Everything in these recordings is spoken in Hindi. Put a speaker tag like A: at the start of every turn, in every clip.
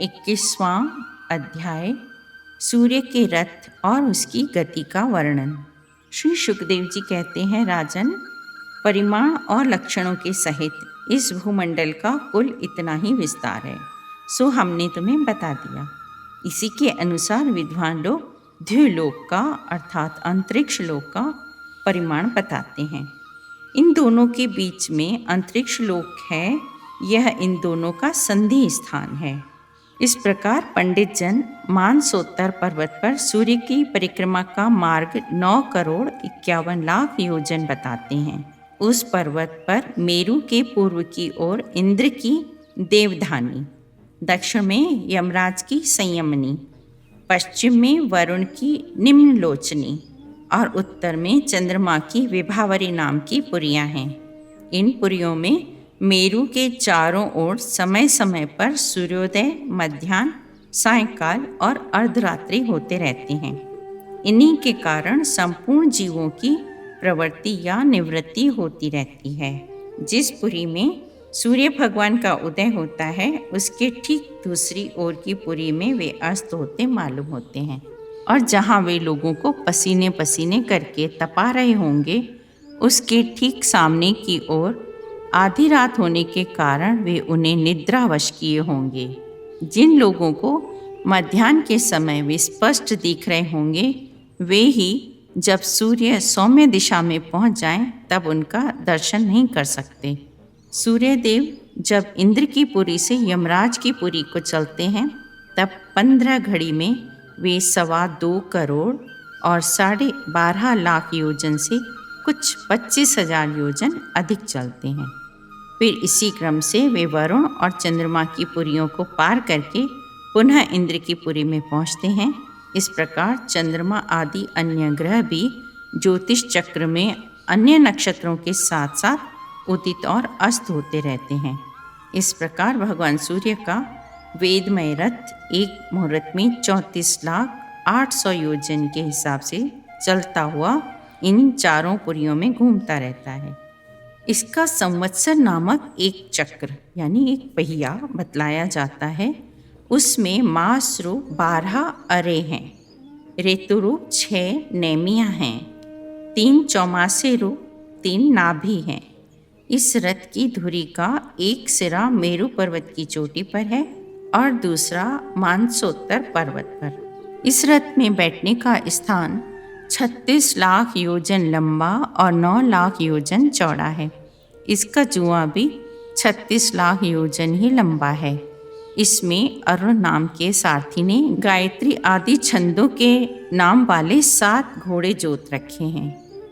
A: 21वां अध्याय सूर्य के रथ और उसकी गति का वर्णन। श्री सुखदेव जी कहते हैं, राजन, परिमाण और लक्षणों के सहित इस भूमंडल का कुल इतना ही विस्तार है, सो हमने तुम्हें बता दिया। इसी के अनुसार विद्वान लोग द्युलोक का अर्थात अंतरिक्ष लोक का परिमाण बताते हैं। इन दोनों के बीच में अंतरिक्ष लोक है, यह इन दोनों का संधि स्थान है। इस प्रकार पंडित जन मानसोत्तर पर्वत पर सूर्य की परिक्रमा का मार्ग 9,51,00,000 योजन बताते हैं। उस पर्वत पर मेरु के पूर्व की ओर इंद्र की देवधानी, दक्षिण में यमराज की संयमनी, पश्चिम में वरुण की निम्नलोचनी और उत्तर में चंद्रमा की विभावरी नाम की पुरियां हैं। इन पुरियों में मेरु के चारों ओर समय समय पर सूर्योदय, मध्याह्न, सायंकाल और अर्धरात्रि होते रहते हैं। इन्हीं के कारण संपूर्ण जीवों की प्रवृत्ति या निवृत्ति होती रहती है। जिस पुरी में सूर्य भगवान का उदय होता है, उसके ठीक दूसरी ओर की पुरी में वे अस्त होते मालूम होते हैं, और जहाँ वे लोगों को पसीने पसीने करके तपा रहे होंगे, उसके ठीक सामने की ओर आधी रात होने के कारण वे उन्हें निद्रावश किए होंगे। जिन लोगों को मध्याह्न के समय वे स्पष्ट दिख रहे होंगे, वे ही जब सूर्य सौम्य दिशा में पहुंच जाएं, तब उनका दर्शन नहीं कर सकते। सूर्यदेव जब इंद्र की पुरी से यमराज की पुरी को चलते हैं, तब 15 घड़ी में वे 2.25 करोड़ और 12.5 लाख योजन से कुछ 25,000 योजन अधिक चलते हैं। फिर इसी क्रम से वे वरुण और चंद्रमा की पुरियों को पार करके पुनः इंद्र की पुरी में पहुंचते हैं। इस प्रकार चंद्रमा आदि अन्य ग्रह भी ज्योतिष चक्र में अन्य नक्षत्रों के साथ साथ उदित और अस्त होते रहते हैं। इस प्रकार भगवान सूर्य का वेदमय रथ एक मुहूर्त में 34,800,000 योजन के हिसाब से चलता हुआ इन चारों पुरियों में घूमता रहता है। इसका संवत्सर नामक एक चक्र यानी एक पहिया बतलाया जाता है। उसमें मास रूप 12 अरे हैं, ऋतु रूप 6 नेमियाँ हैं, 3 चौमासे रूप 3 नाभि हैं। इस रथ की धुरी का एक सिरा मेरु पर्वत की चोटी पर है और दूसरा मानसोत्तर पर्वत पर। इस रथ में बैठने का स्थान 36 लाख योजन लंबा और 9 लाख योजन चौड़ा है। इसका जुआ भी 36 लाख योजन ही लंबा है। इसमें अरुण नाम के सारथी ने गायत्री आदि छंदों के नाम वाले 7 घोड़े जोत रखे हैं।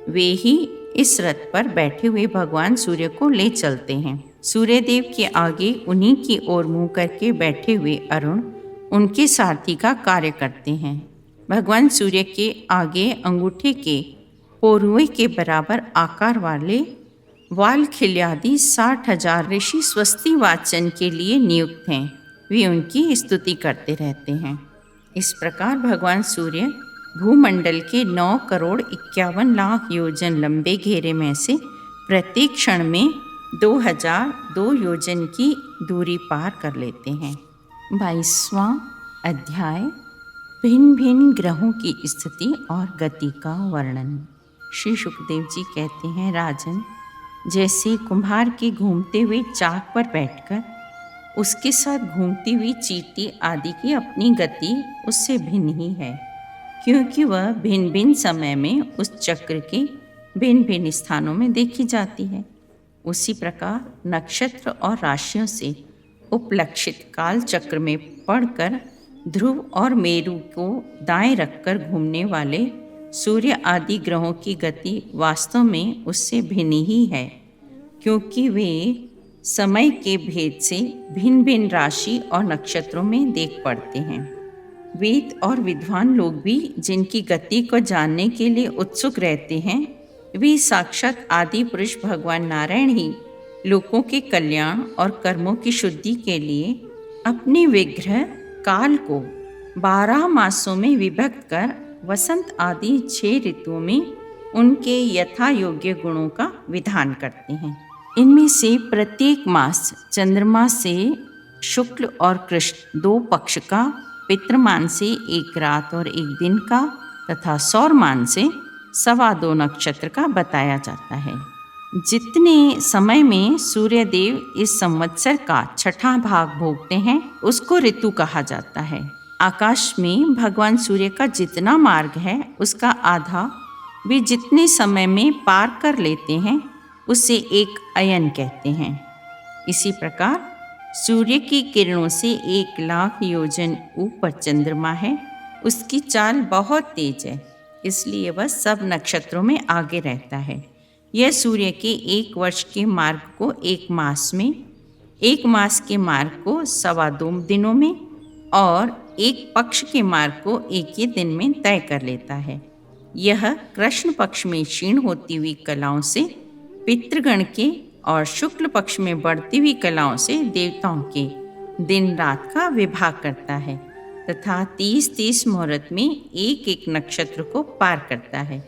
A: वे ही इस रथ पर बैठे हुए भगवान सूर्य को ले चलते हैं। सूर्यदेव के आगे उन्हीं की ओर मुंह करके बैठे हुए अरुण उनके सारथी का कार्य करते हैं। भगवान सूर्य के आगे अंगूठे के पोरुए के बराबर आकार वाले वालखिल्यादि 60,000 ऋषि स्वस्ति वाचन के लिए नियुक्त हैं। वे उनकी स्तुति करते रहते हैं। इस प्रकार भगवान सूर्य भूमंडल के 9,51,00,000 योजन लंबे घेरे में से प्रत्येक क्षण में 2002 योजन की दूरी पार कर लेते हैं। 22वां अध्याय भिन्न भिन्न ग्रहों की स्थिति और गति का वर्णन। श्री सुखदेव जी कहते हैं, राजन, जैसे कुम्हार के घूमते हुए चाक पर बैठकर उसके साथ घूमती हुई चींटी आदि की अपनी गति उससे भिन्न ही है, क्योंकि वह भिन्न भिन्न समय में उस चक्र के भिन्न भिन्न स्थानों में देखी जाती है। उसी प्रकार नक्षत्र और राशियों से उपलक्षित काल चक्र में पढ़कर ध्रुव और मेरु को दाएं रखकर घूमने वाले सूर्य आदि ग्रहों की गति वास्तव में उससे भिन्न ही है, क्योंकि वे समय के भेद से भिन्न भिन्न राशि और नक्षत्रों में देख पड़ते हैं। वेद और विद्वान लोग भी जिनकी गति को जानने के लिए उत्सुक रहते हैं, वे साक्षात आदि पुरुष भगवान नारायण ही लोगों के कल्याण और कर्मों की शुद्धि के लिए अपने विग्रह काल को 12 मासों में विभक्त कर वसंत आदि 6 ऋतुओं में उनके यथा योग्य गुणों का विधान करते हैं। इनमें से प्रत्येक मास चंद्रमा से शुक्ल और कृष्ण 2 पक्ष का, पितृमान से 1 रात और 1 दिन का तथा सौरमान से 2.25 नक्षत्र का बताया जाता है। जितने समय में सूर्यदेव इस संवत्सर का 6ठा भाग भोगते हैं उसको ऋतु कहा जाता है। आकाश में भगवान सूर्य का जितना मार्ग है उसका आधा वे जितने समय में पार कर लेते हैं उसे एक अयन कहते हैं। इसी प्रकार सूर्य की किरणों से 1 लाख योजन ऊपर चंद्रमा है। उसकी चाल बहुत तेज है, इसलिए वह सब नक्षत्रों में आगे रहता है। यह सूर्य के 1 वर्ष के मार्ग को 1 मास में, 1 मास के मार्ग को 2.25 दिनों में और 1 पक्ष के मार्ग को 1 ही दिन में तय कर लेता है। यह कृष्ण पक्ष में क्षीण होती हुई कलाओं से पितृगण के और शुक्ल पक्ष में बढ़ती हुई कलाओं से देवताओं के दिन रात का विभाग करता है तथा 30-30 मुहूर्त में 1-1 नक्षत्र को पार करता है।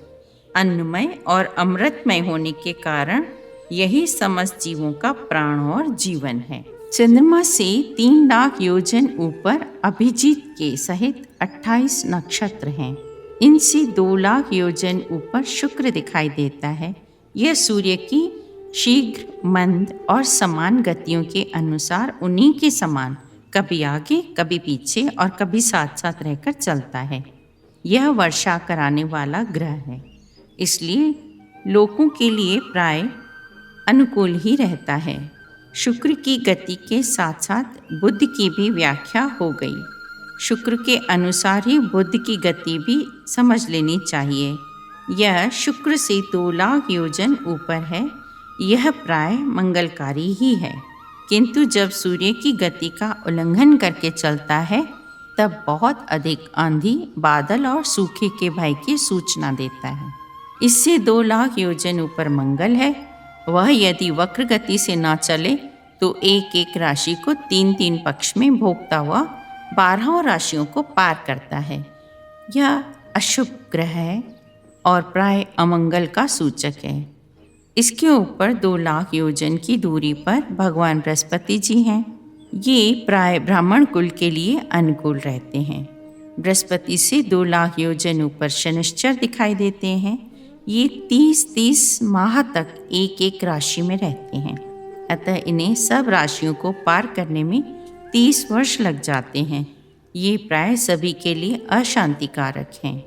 A: अन्नमय और अमृतमय होने के कारण यही समस्त जीवों का प्राण और जीवन है। चंद्रमा से 3 लाख योजन ऊपर अभिजीत के सहित 28 नक्षत्र हैं। इनसे 2 लाख योजन ऊपर शुक्र दिखाई देता है। यह सूर्य की शीघ्र, मंद और समान गतियों के अनुसार उन्हीं के समान कभी आगे, कभी पीछे और कभी साथ साथ रहकर चलता है। यह वर्षा कराने वाला ग्रह है, इसलिए लोगों के लिए प्राय अनुकूल ही रहता है। शुक्र की गति के साथ साथ बुध की भी व्याख्या हो गई। शुक्र के अनुसार ही बुध की गति भी समझ लेनी चाहिए। यह शुक्र से 2 लाख योजन ऊपर है। यह प्राय मंगलकारी ही है, किंतु जब सूर्य की गति का उल्लंघन करके चलता है तब बहुत अधिक आंधी, बादल और सूखे के भय की सूचना देता है। इससे 2 लाख योजन ऊपर मंगल है। वह यदि वक्र गति से न चले तो 1-1 राशि को 3-3 पक्ष में भोगता हुआ 12 राशियों को पार करता है। यह अशुभ ग्रह है और प्राय अमंगल का सूचक है। इसके ऊपर 2 लाख योजन की दूरी पर भगवान बृहस्पति जी हैं। ये प्राय ब्राह्मण कुल के लिए अनुकूल रहते हैं। बृहस्पति से 2 लाख योजन ऊपर शनिश्चर दिखाई देते हैं। ये 30-30 माह तक 1-1 राशि में रहते हैं, अतः इन्हें सब राशियों को पार करने में 30 वर्ष लग जाते हैं। ये प्राय सभी के लिए अशांतिकारक हैं।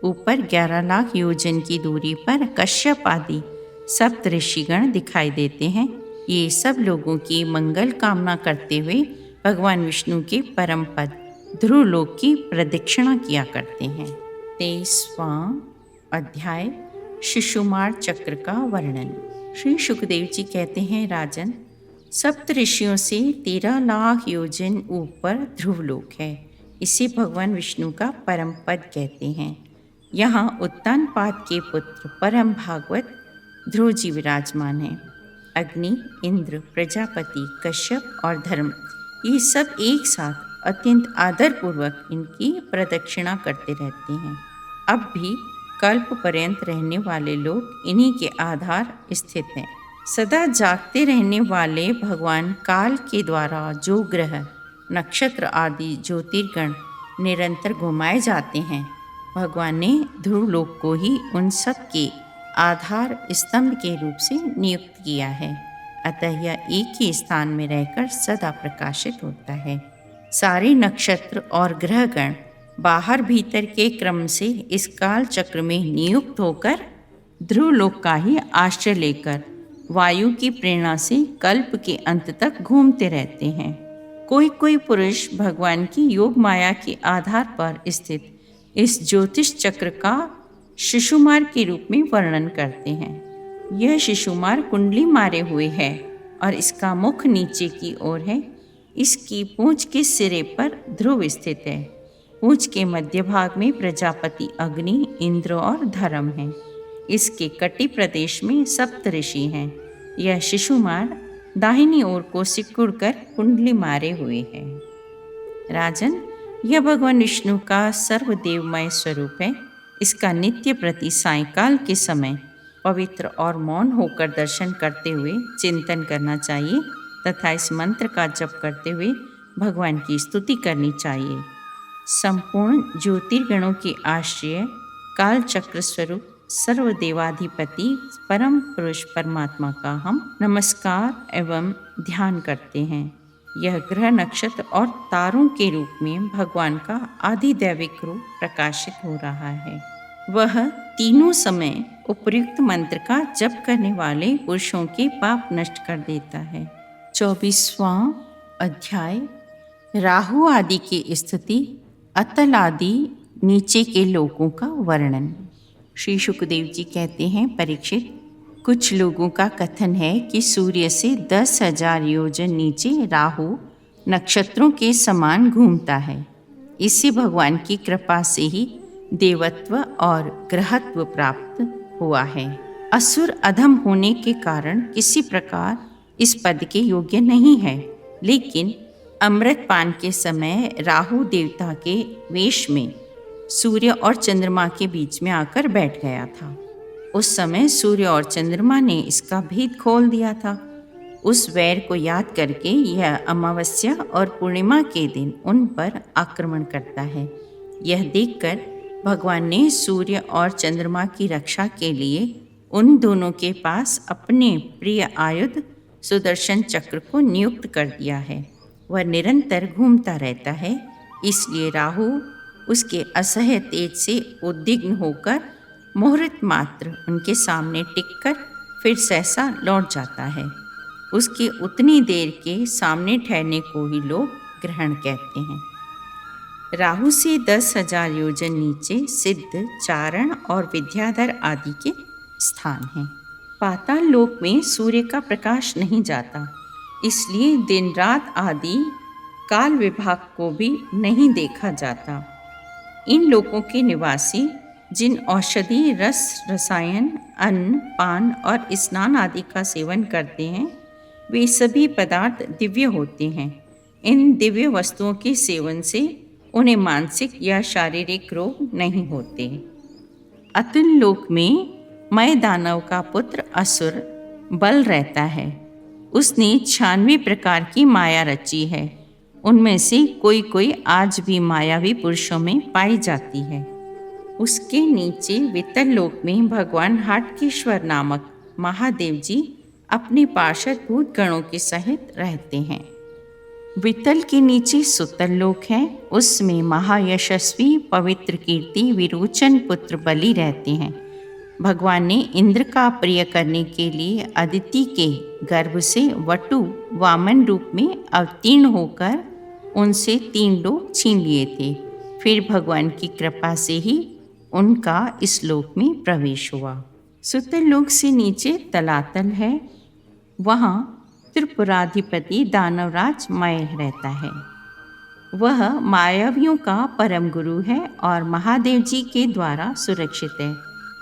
A: ऊपर 11 लाख योजन की दूरी पर कश्यप आदि सप्त ऋषिगण दिखाई देते हैं। ये सब लोगों की मंगल कामना करते हुए भगवान विष्णु के परम पद ध्रुवलोक की प्रदक्षिणा किया करते हैं। 23वां अध्याय शिशुमार चक्र का वर्णन। श्री सुखदेव जी कहते हैं, राजन, सप्त ऋषियों से 13 लाख योजन ऊपर ध्रुवलोक है। इसे भगवान विष्णु का परम पद कहते हैं। यहाँ उत्तानपाद के पुत्र परम भागवत ध्रुव जी विराजमान हैं। अग्नि, इंद्र, प्रजापति, कश्यप और धर्म, ये सब एक साथ अत्यंत आदरपूर्वक इनकी प्रदक्षिणा करते रहते हैं। अब भी कल्प पर्यंत रहने वाले लोग इन्हीं के आधार स्थित हैं। सदा जागते रहने वाले भगवान काल के द्वारा जो ग्रह, नक्षत्र आदि ज्योतिर्गण निरंतर घुमाए जाते हैं, भगवान ने ध्रुवलोक को ही उन सब के आधार स्तंभ के रूप से नियुक्त किया है। अतः यह एक ही स्थान में रहकर सदा प्रकाशित होता है। सारे नक्षत्र और ग्रहगण बाहर भीतर के क्रम से इस काल चक्र में नियुक्त होकर ध्रुवलोक का ही आश्रय लेकर वायु की प्रेरणा से कल्प के अंत तक घूमते रहते हैं। कोई कोई पुरुष भगवान की योग माया के आधार पर स्थित इस ज्योतिष चक्र का शिशुमार के रूप में वर्णन करते हैं। यह शिशुमार कुंडली मारे हुए है और इसका मुख नीचे की ओर है। इसकी पूंछ के सिरे पर ध्रुव स्थित है। पूंछ के मध्य भाग में प्रजापति अग्नि, इंद्र और धर्म हैं। इसके कटी प्रदेश में सप्त ऋषि हैं। यह शिशुमार दाहिनी ओर को सिकुड़ कर कुंडली मारे हुए है। राजन, यह भगवान विष्णु का सर्वदेवमय स्वरूप है। इसका नित्य प्रति सायंकाल के समय पवित्र और मौन होकर दर्शन करते हुए चिंतन करना चाहिए। तथा इस मंत्र का जप करते हुए भगवान की स्तुति करनी चाहिए। संपूर्ण ज्योतिर्गणों के आश्रय, काल चक्र स्वरूप सर्वदेवाधिपति परम पुरुष परमात्मा का हम नमस्कार एवं ध्यान करते हैं। यह ग्रह, नक्षत्र और तारों के रूप में भगवान का आधिदैविक रूप प्रकाशित हो रहा है। वह तीनों समय उपयुक्त मंत्र का जप करने वाले पुरुषों के पाप नष्ट कर देता है। 24वां अध्याय राहु आदि की स्थिति, अतल आदि नीचे के लोगों का वर्णन। श्री शुकदेव जी कहते हैं, परीक्षित, कुछ लोगों का कथन है कि सूर्य से 10,000 योजन नीचे राहु नक्षत्रों के समान घूमता है। इससे भगवान की कृपा से ही देवत्व और ग्रहत्व प्राप्त हुआ है। असुर अधम होने के कारण किसी प्रकार इस पद के योग्य नहीं है, लेकिन अमृतपान के समय राहु देवता के वेश में सूर्य और चंद्रमा के बीच में आकर बैठ गया था। उस समय सूर्य और चंद्रमा ने इसका भेद खोल दिया था। उस वैर को याद करके यह अमावस्या और पूर्णिमा के दिन उन पर आक्रमण करता है। यह देखकर भगवान ने सूर्य और चंद्रमा की रक्षा के लिए उन दोनों के पास अपने प्रिय आयुध सुदर्शन चक्र को नियुक्त कर दिया है। वह निरंतर घूमता रहता है, इसलिए राहु उसके असह्य तेज से उद्विग्न होकर मुहूर्त मात्र उनके सामने टिककर फिर सहसा लौट जाता है। उसके उतनी देर के सामने ठहरने को ही लोग ग्रहण कहते हैं। राहु से 10,000 योजन नीचे सिद्ध, चारण और विद्याधर आदि के स्थान हैं। पाताल लोक में सूर्य का प्रकाश नहीं जाता, इसलिए दिन रात आदि काल विभाग को भी नहीं देखा जाता। इन लोकों के निवासी जिन औषधि, रस, रसायन, अन्न, पान और स्नान आदि का सेवन करते हैं, वे सभी पदार्थ दिव्य होते हैं। इन दिव्य वस्तुओं के सेवन से उन्हें मानसिक या शारीरिक रोग नहीं होते। अतुल लोक में मय दानव का पुत्र असुर बल रहता है। उसने 96 प्रकार की माया रची है। उनमें से कोई कोई आज भी मायावी पुरुषों में पाई जाती है। उसके नीचे वितल लोक में भगवान हाटकेश्वर नामक महादेव जी अपने पार्षद भूत गणों के सहित रहते हैं। वितल के नीचे सुतल लोक है। उसमें महायशस्वी पवित्र कीर्ति विरोचन पुत्र बलि रहते हैं। भगवान ने इंद्र का प्रिय करने के लिए अदिति के गर्भ से वटु वामन रूप में अवतीर्ण होकर उनसे 3 लोक छीन लिए थे। फिर भगवान की कृपा से ही उनका इस लोक में प्रवेश हुआ। सुतल लोक से नीचे तलातल है। वहाँ त्रिपुराधिपति दानवराज मय रहता है। वह मायावियों का परम गुरु है और महादेव जी के द्वारा सुरक्षित है,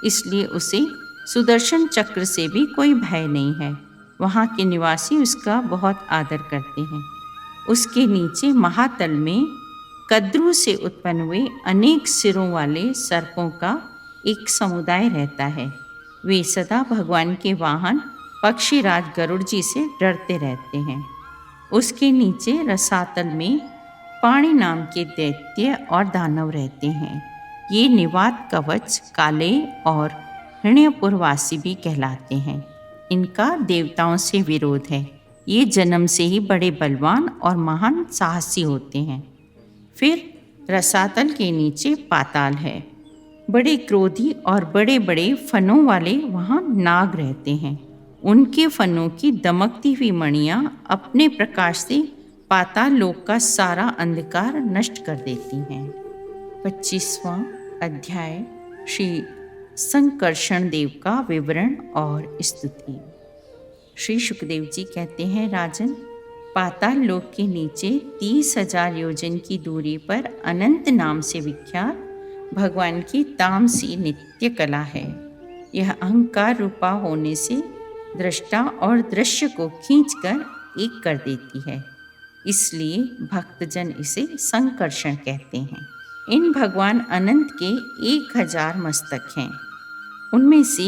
A: इसलिए उसे सुदर्शन चक्र से भी कोई भय नहीं है। वहाँ के निवासी उसका बहुत आदर करते हैं। उसके नीचे महातल में कद्रू से उत्पन्न हुए अनेक सिरों वाले सर्पों का एक समुदाय रहता है। वे सदा भगवान के वाहन पक्षीराज गरुड़ जी से डरते रहते हैं। उसके नीचे रसातल में पाणी नाम के दैत्य और दानव रहते हैं। ये निवात कवच, काले और हृण्यपुरवासी भी कहलाते हैं। इनका देवताओं से विरोध है। ये जन्म से ही बड़े बलवान और महान साहसी होते हैं। फिर रसातल के नीचे पाताल है। बड़े क्रोधी और बड़े बड़े फनों वाले वहाँ नाग रहते हैं। उनके फनों की दमकती हुई मणियाँ अपने प्रकाश से पाताल लोक का सारा अंधकार नष्ट कर देती हैं। 25वां अध्याय श्री संकर्षण देव का विवरण और स्तुति। श्री शुकदेव जी कहते हैं, राजन, पाताल लोक के नीचे 30,000 योजन की दूरी पर अनंत नाम से विख्यात भगवान की तामसी नित्य कला है। यह अहंकार रूपा होने से दृष्टा और दृश्य को खींचकर एक कर देती है, इसलिए भक्तजन इसे संकर्षण कहते हैं। इन भगवान अनंत के 1000 मस्तक हैं। उनमें से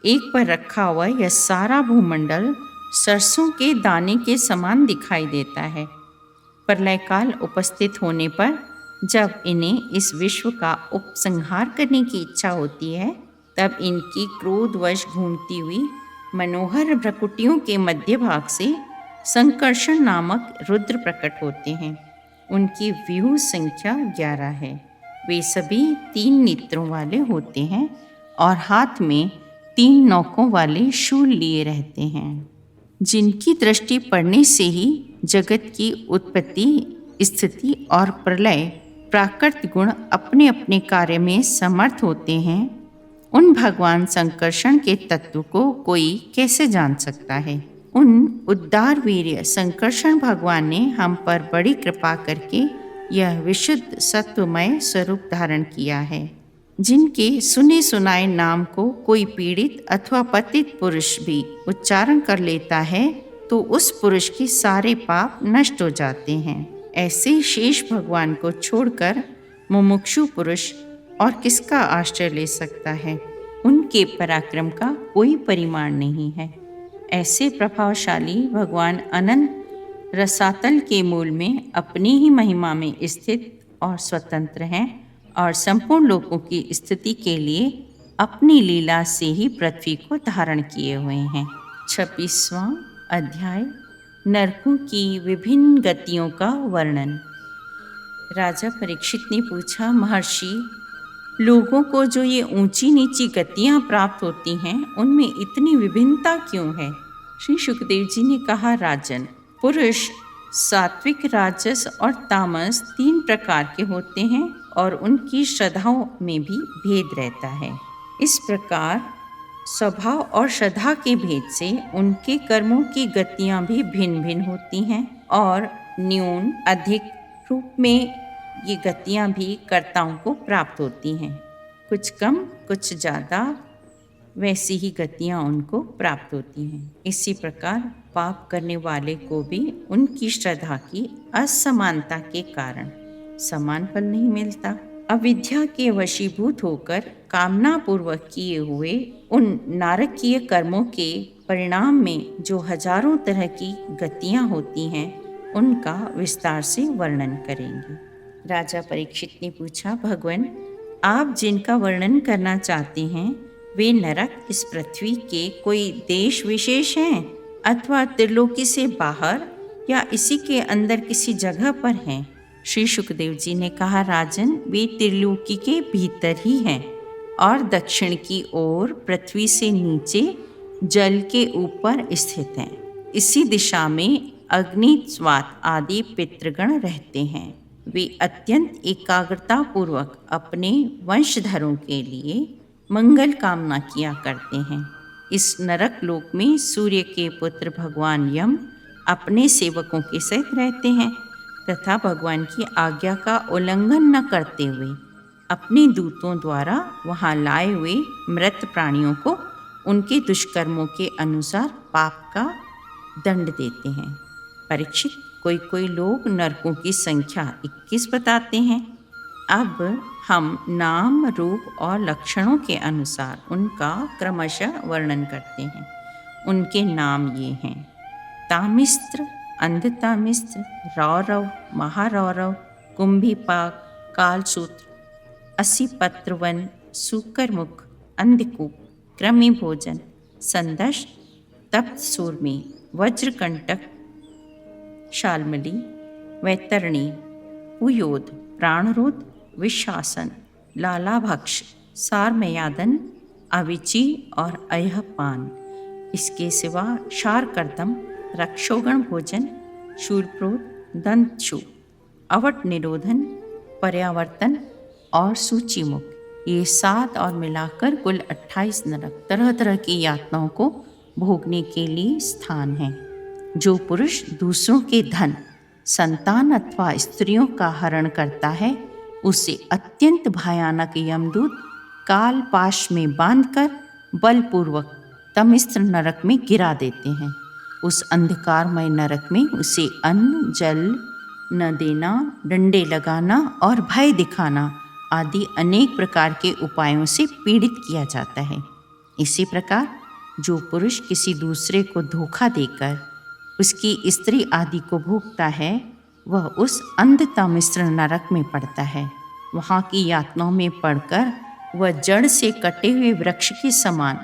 A: एक पर रखा हुआ यह सारा भूमंडल सरसों के दाने के समान दिखाई देता है। प्रलय काल उपस्थित होने पर जब इन्हें इस विश्व का उपसंहार करने की इच्छा होती है, तब इनकी क्रोधवश घूमती हुई मनोहर भ्रकुटियों के मध्य भाग से संकर्षण नामक रुद्र प्रकट होते हैं। उनकी व्यूह संख्या 11 है। वे सभी 3 नेत्रों वाले होते हैं और हाथ में 3 नौकों वाले शूल लिए रहते हैं, जिनकी दृष्टि पड़ने से ही जगत की उत्पत्ति, स्थिति और प्रलय प्राकृत गुण अपने अपने कार्य में समर्थ होते हैं। उन भगवान संकर्षण के तत्व को कोई कैसे जान सकता है। उन उद्दार वीर्य संकर्षण भगवान ने हम पर बड़ी कृपा करके यह विशुद्ध सत्वमय स्वरूप धारण किया है। जिनके सुने सुनाए नाम को कोई पीड़ित अथवा पतित पुरुष भी उच्चारण कर लेता है तो उस पुरुष के सारे पाप नष्ट हो जाते हैं। ऐसे शेष भगवान को छोड़कर मुमुक्षु पुरुष और किसका आश्रय ले सकता है। उनके पराक्रम का कोई परिमाण नहीं है। ऐसे प्रभावशाली भगवान अनंत रसातल के मूल में अपनी ही महिमा में स्थित और स्वतंत्र हैं और संपूर्ण लोकों की स्थिति के लिए अपनी लीला से ही पृथ्वी को धारण किए हुए हैं। 26वां अध्याय, नरकों की विभिन्न गतियों का वर्णन। राजा परीक्षित ने पूछा, महर्षि, लोगों को जो ये ऊंची नीची गतियां प्राप्त होती हैं, उनमें इतनी विभिन्नता क्यों है। श्री सुखदेव जी ने कहा, राजन, पुरुष सात्विक, राजस और तामस 3 प्रकार के होते हैं और उनकी श्रद्धाओं में भी भेद रहता है। इस प्रकार स्वभाव और श्रद्धा के भेद से उनके कर्मों की गतियां भी भिन्न भिन्न होती हैं और न्यून अधिक रूप में ये गतियां भी कर्ताओं को प्राप्त होती हैं। कुछ कम कुछ ज़्यादा वैसी ही गतियां उनको प्राप्त होती हैं। इसी प्रकार पाप करने वाले को भी उनकी श्रद्धा की असमानता के कारण समान फल नहीं मिलता। अविद्या के वशीभूत होकर कामना पूर्वक किए हुए उन नारकीय कर्मों के परिणाम में जो हजारों तरह की गतियां होती हैं, उनका विस्तार से वर्णन करेंगे। राजा परीक्षित ने पूछा, भगवान, आप जिनका वर्णन करना चाहते हैं वे नरक इस पृथ्वी के कोई देश विशेष हैं अथवा त्रिलोकी से बाहर या इसी के अंदर किसी जगह पर हैं। श्री सुखदेव जी ने कहा, राजन, वे त्रिलोकी के भीतर ही हैं और दक्षिण की ओर पृथ्वी से नीचे जल के ऊपर स्थित हैं। इसी दिशा में अग्नि, स्वात आदि पितृगण रहते हैं। वे अत्यंत एकाग्रता पूर्वक अपने वंशधरों के लिए मंगल कामना किया करते हैं। इस नरक लोक में सूर्य के पुत्र भगवान यम अपने सेवकों के सहित रहते हैं तथा भगवान की आज्ञा का उल्लंघन न करते हुए अपने दूतों द्वारा वहां लाए हुए मृत प्राणियों को उनके दुष्कर्मों के अनुसार पाप का दंड देते हैं। परीक्षित, कोई कोई लोग नरकों की संख्या 21 बताते हैं। अब हम नाम, रूप और लक्षणों के अनुसार उनका क्रमशः वर्णन करते हैं। उनके नाम ये हैं: तामिस्त्र, अंधतामिस्त्र, रौरव, महारौरव, कुंभीपाक, कालसूत्र, असिपत्रवन, सूकरमुख, अंधकूप, कृमि भोजन, संदश, तप्त सूर्मी, वज्रकंटक, शाल्मली, वैतरणी, पुयोद, प्राणरोध, विशासन, लालाभक्ष, सारमयादन, अविची और अयहपान। इसके सिवा शारकर्दम, रक्षोगण भोजन, शूलप्रोत, दंतशू, अवट निरोधन, पर्यावर्तन और सूचीमुख, ये 7 और मिलाकर कुल 28 नरक तरह तरह की यातनाओं को भोगने के लिए स्थान हैं। जो पुरुष दूसरों के धन, संतान अथवा स्त्रियों का हरण करता है, उसे अत्यंत भयानक यमदूत काल पाश में बांधकर बलपूर्वक तमिस्त्र नरक में गिरा देते हैं। उस अंधकारमय नरक में उसे अन्न जल न देना, डंडे लगाना और भय दिखाना आदि अनेक प्रकार के उपायों से पीड़ित किया जाता है। इसी प्रकार जो पुरुष किसी दूसरे को धोखा देकर उसकी स्त्री आदि को भोगता है, वह उस अंधता मिश्र नरक में पड़ता है। वहाँ की यातनाओं में पड़कर वह जड़ से कटे हुए वृक्ष के समान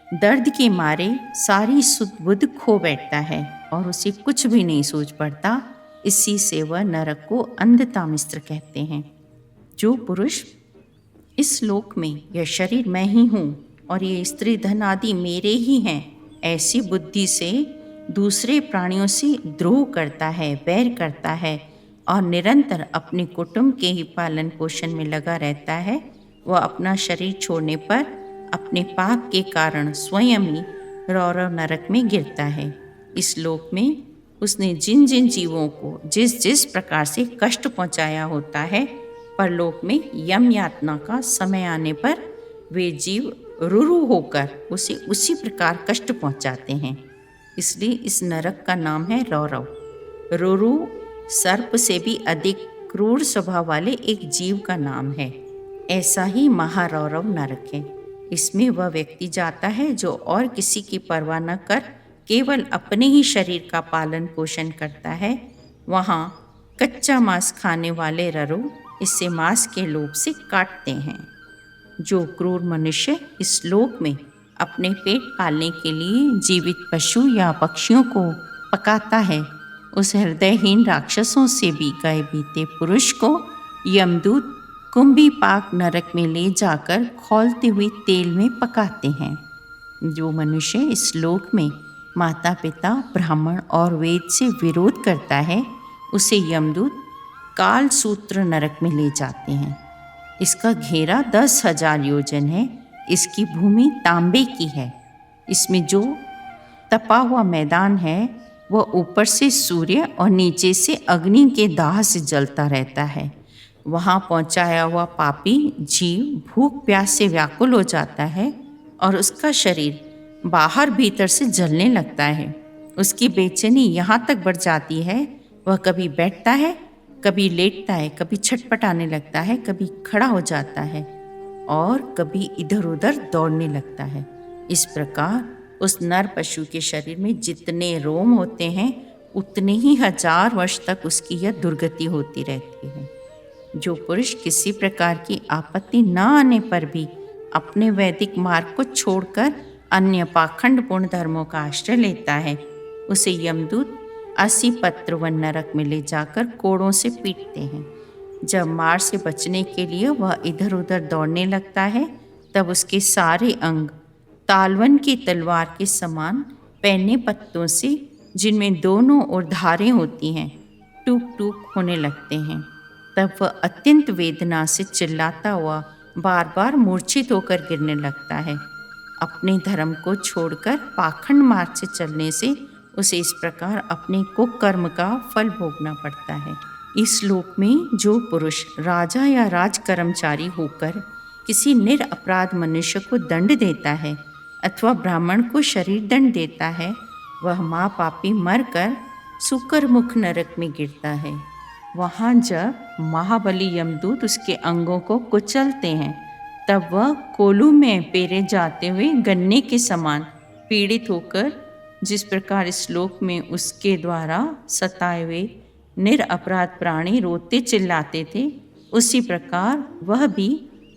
A: दर्द के मारे सारी सुध बुध खो बैठता है और उसे कुछ भी नहीं सूझ पड़ता। इसी से वह नरक को अंधता मिश्र कहते हैं। जो पुरुष इस लोक में यह शरीर मैं ही हूँ और ये स्त्री धन आदि मेरे ही हैं, ऐसी बुद्धि से दूसरे प्राणियों से द्रोह करता है, बैर करता है और निरंतर अपने कुटुंब के ही पालन पोषण में लगा रहता है, वह अपना शरीर छोड़ने पर अपने पाप के कारण स्वयं ही रौरव नरक में गिरता है। इस लोक में उसने जिन जिन जीवों को जिस जिस प्रकार से कष्ट पहुंचाया होता है, परलोक में यम यातना का समय आने पर वे जीव रुरु होकर उसे उसी प्रकार कष्ट पहुंचाते हैं। इसलिए इस नरक का नाम है रौरव। रुरु सर्प से भी अधिक क्रूर स्वभाव वाले एक जीव का नाम है। ऐसा ही महारौरव नरक है। इसमें वह व्यक्ति जाता है जो और किसी की परवाह न कर केवल अपने ही शरीर का पालन पोषण करता है। वहाँ कच्चा मांस खाने वाले ररु इससे मांस के लोभ से काटते हैं। जो क्रूर मनुष्य इस लोक में अपने पेट पालने के लिए जीवित पशु या पक्षियों को पकाता है, उस हृदयहीन राक्षसों से भी गए बीते पुरुष को यमदूत कुंभी पाक नरक में ले जाकर खौलते हुए तेल में पकाते हैं। जो मनुष्य इस लोक में माता पिता ब्राह्मण और वेद से विरोध करता है, उसे यमदूत काल सूत्र नरक में ले जाते हैं। इसका घेरा 10,000 योजन है। इसकी भूमि तांबे की है। इसमें जो तपा हुआ मैदान है वह ऊपर से सूर्य और नीचे से अग्नि के दाह से जलता रहता है। वहाँ पहुँचाया हुआ पापी जीव भूख प्यास से व्याकुल हो जाता है और उसका शरीर बाहर भीतर से जलने लगता है। उसकी बेचैनी यहाँ तक बढ़ जाती है, वह कभी बैठता है, कभी लेटता है, कभी छटपटाने लगता है, कभी खड़ा हो जाता है और कभी इधर उधर दौड़ने लगता है। इस प्रकार उस नर पशु के शरीर में जितने रोम होते हैं उतने ही 1000 वर्ष तक उसकी यह दुर्गति होती रहती है। जो पुरुष किसी प्रकार की आपत्ति न आने पर भी अपने वैदिक मार्ग को छोड़कर अन्य पाखंडपूर्ण धर्मों का आश्रय लेता है, उसे यमदूत 80 पत्र वन नरक में ले जाकर कोड़ों से पीटते हैं। जब मार से बचने के लिए वह इधर उधर दौड़ने लगता है, तब उसके सारे अंग तालवन की तलवार के समान पैने पत्तों से, जिनमें दोनों ओर धारें होती हैं, टूक टूक होने लगते हैं। तब वह अत्यंत वेदना से चिल्लाता हुआ बार बार मूर्छित होकर गिरने लगता है। अपने धर्म को छोड़कर पाखंड मार्ग से चलने से उसे इस प्रकार अपने कुकर्म का फल भोगना पड़ता है। इस लोक में जो पुरुष राजा या राजकर्मचारी होकर किसी निरपराध मनुष्य को दंड देता है अथवा ब्राह्मण को शरीर दंड देता है, वह महापापी मरकर सुकरमुख नरक में गिरता है। वहाँ जब महाबली यमदूत उसके अंगों को कुचलते हैं, तब वह कोलू में पेरे जाते हुए गन्ने के समान पीड़ित होकर जिस प्रकार इस लोक में उसके द्वारा सताए हुए निरपराध प्राणी रोते चिल्लाते थे, उसी प्रकार वह भी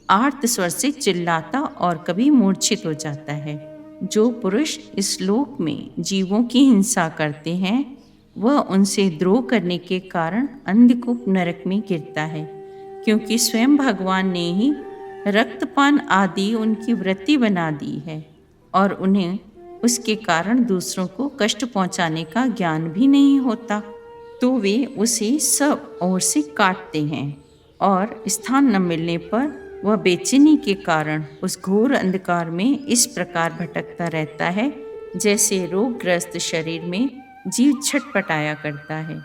A: आर्त स्वर से चिल्लाता और कभी मूर्छित हो जाता है। जो पुरुष इस लोक में जीवों की हिंसा करते हैं, वह उनसे द्रोह करने के कारण अंधकूप नरक में गिरता है, क्योंकि स्वयं भगवान ने ही रक्तपान आदि उनकी वृत्ति बना दी है और उन्हें उसके कारण दूसरों को कष्ट पहुंचाने का ज्ञान भी नहीं होता, तो वे उसे सब ओर से काटते हैं और स्थान न मिलने पर वह बेचैनी के कारण उस घोर अंधकार में इस प्रकार भटकता रहता है, जैसे रोगग्रस्त शरीर में जीव छटपटाया करता है।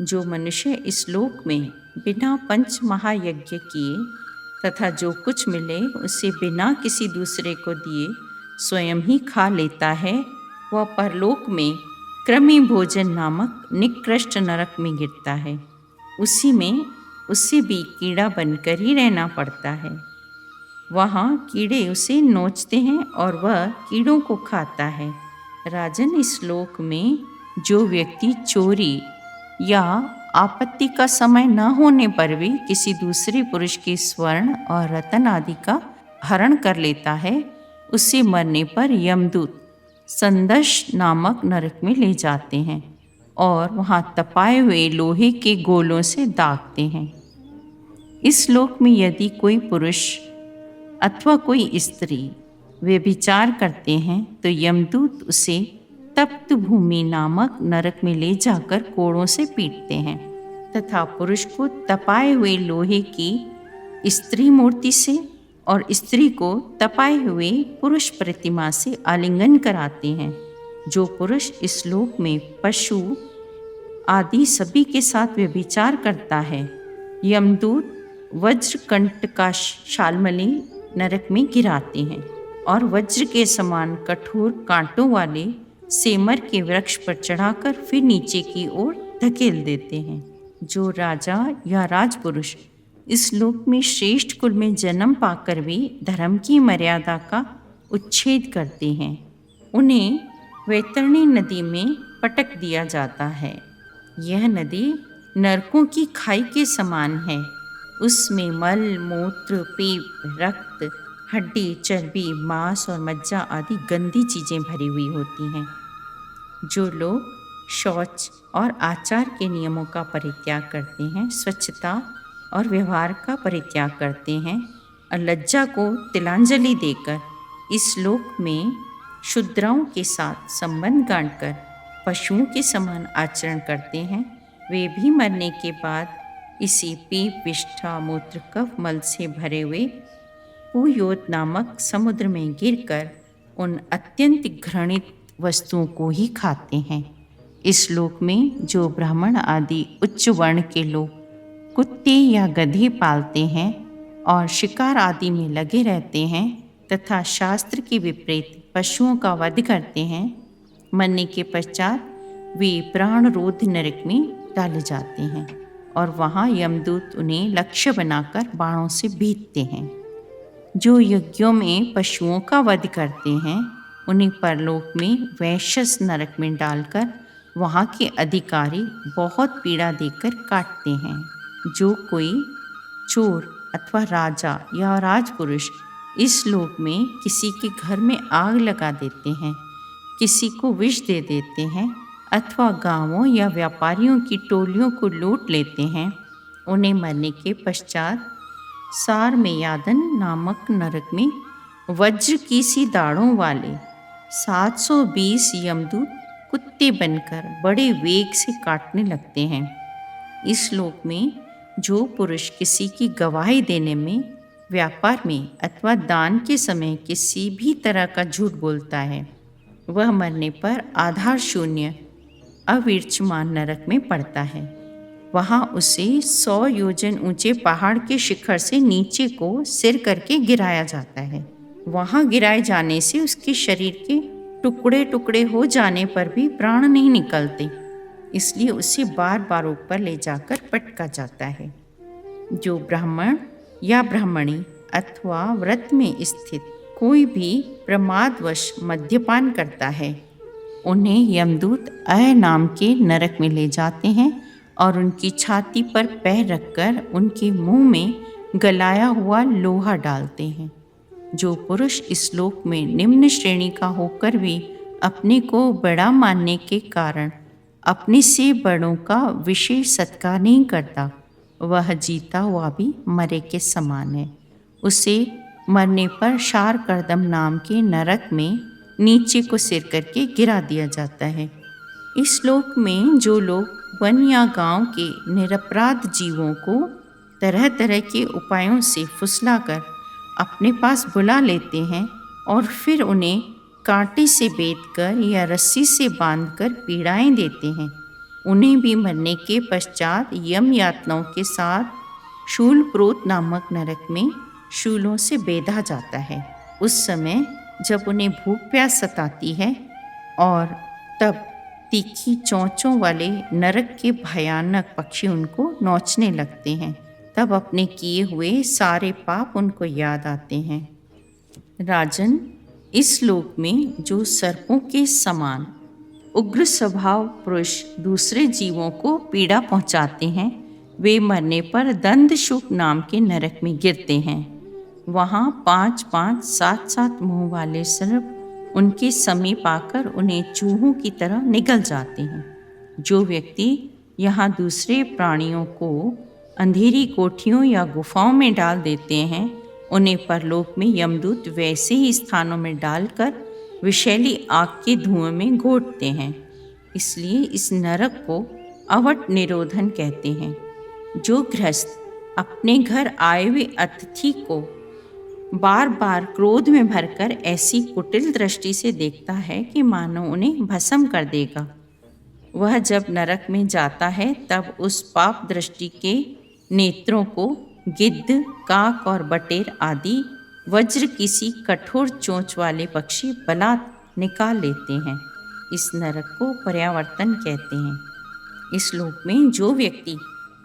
A: जो मनुष्य इस लोक में बिना पंच महायज्ञ किए तथा जो कुछ मिले उसे बिना किसी दूसरे को दिए स्वयं ही खा लेता है, वह परलोक में क्रमी भोजन नामक निकृष्ट नरक में गिरता है। उसी में उससे भी कीड़ा बनकर ही रहना पड़ता है। वहाँ कीड़े उसे नोचते हैं और वह कीड़ों को खाता है। राजन, इस श्लोक में जो व्यक्ति चोरी या आपत्ति का समय न होने पर भी किसी दूसरे पुरुष के स्वर्ण और रत्न आदि का हरण कर लेता है, उसे मरने पर यमदूत संदश नामक नरक में ले जाते हैं और वहाँ तपाए हुए लोहे के गोलों से दागते हैं। इस श्लोक में यदि कोई पुरुष अथवा कोई स्त्री व्यभिचार करते हैं तो यमदूत उसे तप्त भूमि नामक नरक में ले जाकर कोड़ों से पीटते हैं तथा पुरुष को तपाए हुए लोहे की स्त्री मूर्ति से और स्त्री को तपाए हुए पुरुष प्रतिमा से आलिंगन कराते हैं। जो पुरुष इस श्लोक में पशु आदि सभी के साथ व्यभिचार करता है, यमदूत वज्रकंठ का शालमली नरक में गिराते हैं और वज्र के समान कठोर कांटों वाले सेमर के वृक्ष पर चढ़ाकर फिर नीचे की ओर धकेल देते हैं। जो राजा या राजपुरुष इस लोक में श्रेष्ठ कुल में जन्म पाकर भी धर्म की मर्यादा का उच्छेद करते हैं, उन्हें वैतरणी नदी में पटक दिया जाता है। यह नदी नरकों की खाई के समान है। उसमें मल, मूत्र, पीप, रक्त, हड्डी, चर्बी, मांस और मज्जा आदि गंदी चीज़ें भरी हुई होती हैं। जो लोग शौच और आचार के नियमों का परित्याग करते हैं, स्वच्छता और व्यवहार का परित्याग करते हैं और लज्जा को तिलांजलि देकर इस लोक में शूद्राओं के साथ संबंध गांठकर पशुओं के समान आचरण करते हैं, वे भी मरने के बाद इसी पीप, विष्ठा, मूत्र, कफ, मल से भरे हुए पुयोत नामक समुद्र में गिरकर उन अत्यंत घृणित वस्तुओं को ही खाते हैं। इस श्लोक में जो ब्राह्मण आदि उच्च वर्ण के लोग कुत्ते या गधे पालते हैं और शिकार आदि में लगे रहते हैं तथा शास्त्र के विपरीत पशुओं का वध करते हैं, मरने के पश्चात वे प्राणरोध नरक में डाले जाते हैं और वहाँ यमदूत उन्हें लक्ष्य बनाकर बाणों से बीतते हैं। जो यज्ञों में पशुओं का वध करते हैं, उन्हें परलोक में वैश्यस नरक में डालकर वहाँ के अधिकारी बहुत पीड़ा देकर काटते हैं। जो कोई चोर अथवा राजा या राजपुरुष इस लोक में किसी के घर में आग लगा देते हैं, किसी को विष दे देते हैं अथवा गांवों या व्यापारियों की टोलियों को लूट लेते हैं, उन्हें मरने के पश्चात सार में यादन नामक नरक में वज्र की सी दाढ़ों वाले 720 यमदूत कुत्ते बनकर बड़े वेग से काटने लगते हैं। इस श्लोक में जो पुरुष किसी की गवाही देने में, व्यापार में अथवा दान के समय किसी भी तरह का झूठ बोलता है, वह मरने पर आधार शून्य अविर्चमान नरक में पड़ता है। वहाँ उसे 100 योजन ऊंचे पहाड़ के शिखर से नीचे को सिर करके गिराया जाता है। वहाँ गिराए जाने से उसके शरीर के टुकड़े टुकड़े हो जाने पर भी प्राण नहीं निकलते, इसलिए उसे बार बार ऊपर ले जाकर पटका जाता है। जो ब्राह्मण या ब्राह्मणी अथवा व्रत में स्थित कोई भी प्रमादवश मद्यपान करता है, उन्हें यमदूत अय नाम के नरक में ले जाते हैं और उनकी छाती पर पैर रखकर उनके मुंह में गलाया हुआ लोहा डालते हैं। जो पुरुष इस लोक में निम्न श्रेणी का होकर भी अपने को बड़ा मानने के कारण अपने से बड़ों का विशेष सत्कार नहीं करता, वह जीता हुआ भी मरे के समान है। उसे मरने पर शार कर्दम नाम के नरक में नीचे को सिर करके गिरा दिया जाता है। इस श्लोक में जो लोग वन या गांव के निरपराध जीवों को तरह तरह के उपायों से फुसलाकर अपने पास बुला लेते हैं और फिर उन्हें कांटे से बेधकर या रस्सी से बांधकर पीड़ाएं देते हैं, उन्हें भी मरने के पश्चात यम यातनाओं के साथ शूलप्रोत नामक नरक में शूलों से बेधा जाता है। उस समय जब उन्हें भूख प्यास सताती है और तब तीखी चोंचों वाले नरक के भयानक पक्षी उनको नोचने लगते हैं, तब अपने किए हुए सारे पाप उनको याद आते हैं। राजन, इस लोक में जो सर्पों के समान उग्र स्वभाव पुरुष दूसरे जीवों को पीड़ा पहुंचाते हैं, वे मरने पर दंडशूक नाम के नरक में गिरते हैं। वहाँ 5-5, 7-7 मुंह वाले सर्प उनके समीप आकर उन्हें चूहों की तरह निगल जाते हैं। जो व्यक्ति यहाँ दूसरे प्राणियों को अंधेरी कोठियों या गुफाओं में डाल देते हैं, उन्हें परलोक में यमदूत वैसे ही स्थानों में डालकर विषैली आग के धुएं में घोंटते हैं। इसलिए इस नरक को अवट निरोधन कहते हैं। जो गृहस्थ अपने घर आए हुए अतिथि को बार बार क्रोध में भरकर ऐसी कुटिल दृष्टि से देखता है कि मानो उन्हें भस्म कर देगा, वह जब नरक में जाता है तब उस पाप दृष्टि के नेत्रों को गिद्ध, काक और बटेर आदि वज्र किसी कठोर चोंच वाले पक्षी बलात् निकाल लेते हैं। इस नरक को पर्यावर्तन कहते हैं। इस लोक में जो व्यक्ति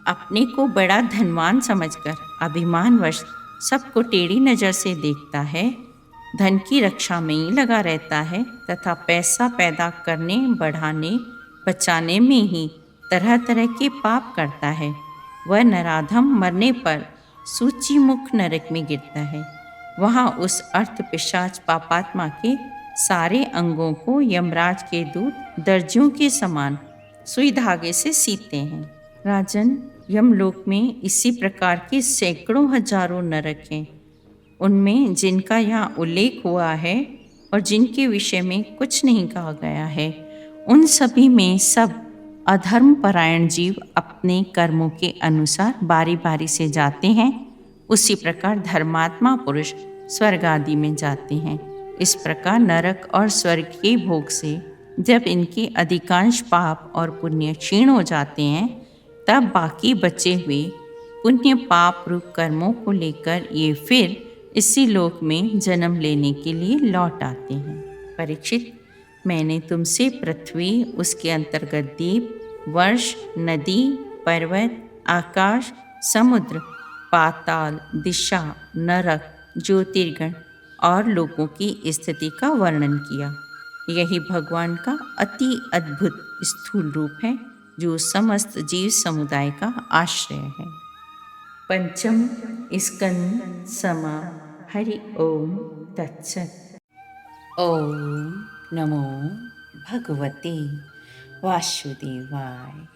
A: अपने को बड़ा धनवान समझकर अभिमानवश सबको टेढ़ी नज़र से देखता है, धन की रक्षा में ही लगा रहता है तथा पैसा पैदा करने, बढ़ाने, बचाने में ही तरह तरह के पाप करता है, वह नराधम मरने पर सूचीमुख नरक में गिरता है। वहाँ उस अर्थ पिशाच पापात्मा के सारे अंगों को यमराज के दूत दर्जियों के समान सुई धागे से सीते हैं। राजन, यमलोक में इसी प्रकार के सैकड़ों हजारों नरक हैं। उनमें जिनका यहाँ उल्लेख हुआ है और जिनके विषय में कुछ नहीं कहा गया है, उन सभी में सब अधर्मपरायण जीव अपने कर्मों के अनुसार बारी बारी से जाते हैं। उसी प्रकार धर्मात्मा पुरुष स्वर्ग आदि में जाते हैं। इस प्रकार नरक और स्वर्ग के भोग से जब इनके अधिकांश पाप और पुण्य क्षीण हो जाते हैं, तब बाकी बचे हुए पुण्य पाप रूप कर्मों को लेकर ये फिर इसी लोक में जन्म लेने के लिए लौट आते हैं। परीक्षित, मैंने तुमसे पृथ्वी, उसके अंतर्गत द्वीप, वर्ष, नदी, पर्वत, आकाश, समुद्र, पाताल, दिशा, नरक, ज्योतिर्गण और लोगों की स्थिति का वर्णन किया। यही भगवान का अति अद्भुत स्थूल रूप है जो समस्त जीव समुदाय का आश्रय है। पंचम स्कंद समा। हरि ओम तत्सत। ओम नमो भगवते वासुदेवाय।